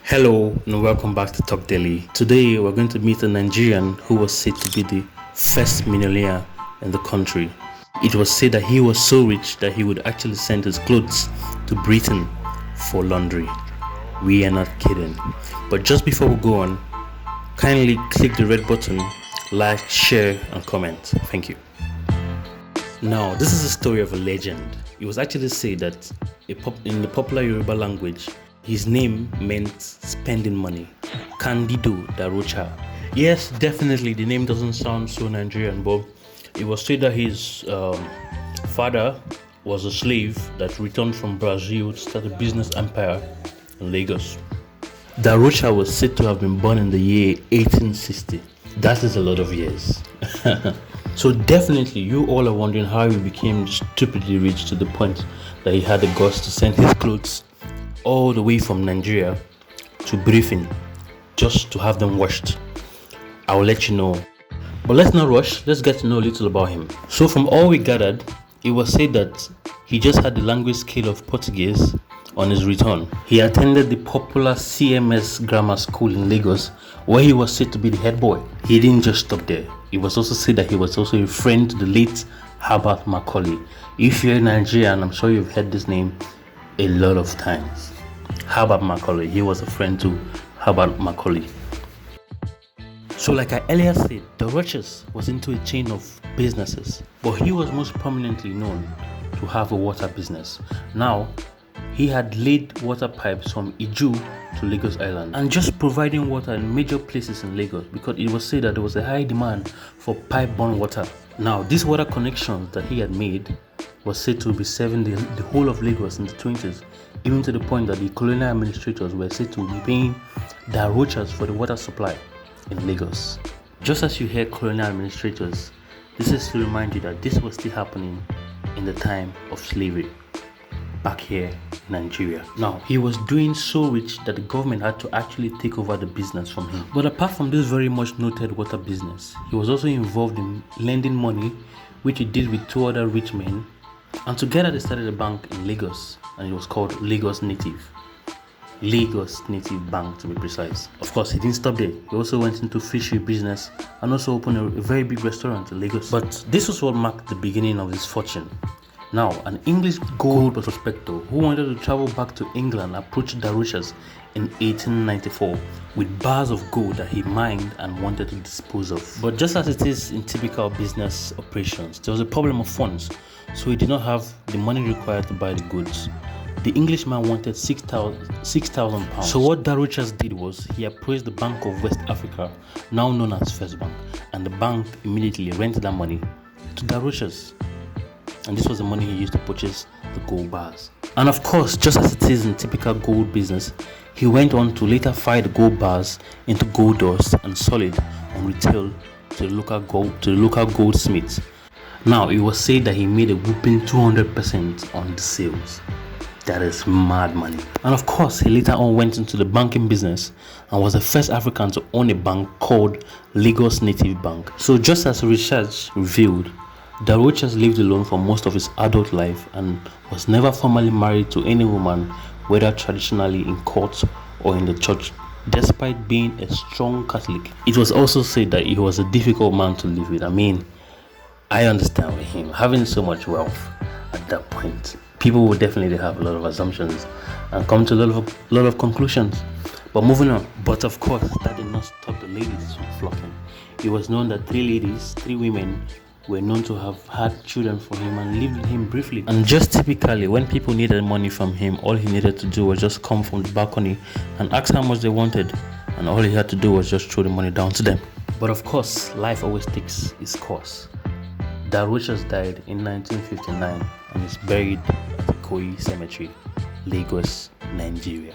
Hello and welcome back to Talk Daily. Today we're going to meet a Nigerian who was said to be the first millionaire in the country. It was said that he was so rich that he would actually send his clothes to Britain for laundry. We are not kidding. But just before we go on, kindly click the red button, like, share and comment. Thank you. Now, this is a story of a legend. It was actually said that in the popular Yoruba language, his name meant spending money. Candido da Rocha. Yes, definitely the name doesn't sound so Nigerian, but it was said that his father was a slave that returned from Brazil to start a business empire in Lagos. Da Rocha was said to have been born in the year 1860. That is a lot of years. So definitely you all are wondering how he became stupidly rich to the point that he had the guts to send his clothes all the way from Nigeria to Britain just to have them washed. I'll let you know. But let's not rush, let's get to know a little about him. So from all we gathered, it was said that he just had the language skill of Portuguese on his return. He attended the popular CMS Grammar School in Lagos, where he was said to be the head boy. He didn't just stop there. It was also said that he was also a friend to the late Herbert Macaulay. If you're Nigerian, I'm sure you've heard this name a lot of times. Herbert Macaulay, he was a friend to Herbert Macaulay. So like I earlier said, the Rochas was into a chain of businesses, but he was most prominently known to have a water business. Now, he had laid water pipes from Iju to Lagos Island and just providing water in major places in Lagos because it was said that there was a high demand for pipe-borne water. Now, these water connections that he had made was said to be serving the whole of Lagos in the 20s, even to the point that the colonial administrators were said to be paying the Rochas for the water supply in Lagos. Just as you hear colonial administrators, this is to remind you that this was still happening in the time of slavery back here in Nigeria. Now, he was doing so rich that the government had to actually take over the business from him. But apart from this very much noted water business, he was also involved in lending money, which he did with two other rich men, and together they started a bank in Lagos, and it was called Lagos Native Bank, to be precise. Of course, he didn't stop there. He also went into fishery business and also opened a very big restaurant in Lagos. But this was what marked the beginning of his fortune. Now, an English gold prospector who wanted to travel back to England approached the Rochas in 1894 with bars of gold that he mined and wanted to dispose of. But just as it is in typical business operations, there was a problem of funds, so he did not have the money required to buy the goods. The Englishman wanted 6,000 pounds. So what the Rochas did was he approached the Bank of West Africa, now known as First Bank, and the bank immediately rented that money to the Rochas. And this was the money he used to purchase the gold bars. And of course, just as it is in typical gold business, he went on to later fire the gold bars into gold dust and solid on retail to the local goldsmiths. Now, it was said that he made a whooping 200% on the sales. That is mad money. And of course, he later on went into the banking business and was the first African to own a bank called Lagos Native Bank. So just as research revealed, the Rochas lived alone for most of his adult life and was never formally married to any woman, whether traditionally in court or in the church, despite being a strong Catholic. It was also said that he was a difficult man to live with. I mean, I understand with him having so much wealth at that point. People would definitely have a lot of assumptions and come to a lot of conclusions. But moving on. But of course, that did not stop the ladies from flocking. It was known that three women were known to have had children for him and lived with him briefly. And just typically, when people needed money from him, all he needed to do was just come from the balcony and ask how much they wanted, and all he had to do was just throw the money down to them. But of course, life always takes its course. The Rochas died in 1959 and is buried at the Ikoyi Cemetery, Lagos, Nigeria.